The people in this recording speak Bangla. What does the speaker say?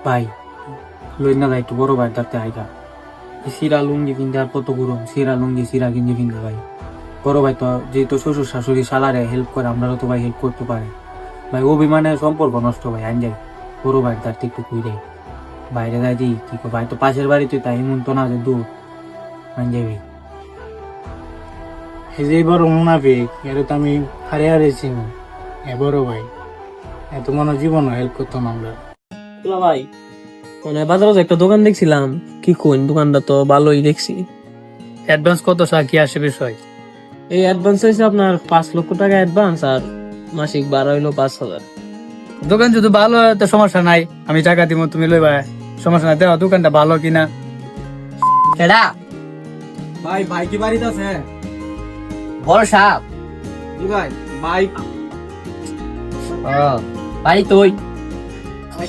ভাই লই না একটু বড় ভাই তাতে আইগা সিরা লুঙ্গি পিন্ধে আর কত গরম সিরা লুঙ্গি সিরা গেঞ্জি পিন্ধে ভাই বড় ভাই তো যেহেতু শ্বশুর শাশুড়ি সালারে হেল্প করে আমরাও তো ভাই হেল্প করতে পারে ভাই অভিমানে সম্পর্ক নষ্ট ভাই আন যাই বড় ভাই তার একটু কুইরে বাইরে যাই দি কি ভাই তো পাশের বাড়িতে তাই এমন তো না যে দূর আন যাবি এই যে বড় মুনাফিক এর তো আমি হারে হারিয়েছি বড় ভাই এত মনে জীবন হেল্প করতো না আমরা। ভাই মানে বাজারে একটা দোকান দেখছিলাম, কি কোন দোকানটা তো ভালোই দেখছি। অ্যাডভান্স কত কি আসে বিষয়? এই অ্যাডভান্স হয়েছে আপনার 5 লক্ষ টাকা অ্যাডভান্স, আর মাসিক ভাড়া হইলো 5,000। দোকান যদি ভালো হয় তো সমস্যা নাই, আমি টাকা দিব, তুমি লইবা, সমস্যা নাই। দেখো দোকানটা ভালো কিনা। এডা ভাই ভাই কি বাড়িতে আছে বড় সাপ কি ভাই ভাই বাড়ি তুই ভাই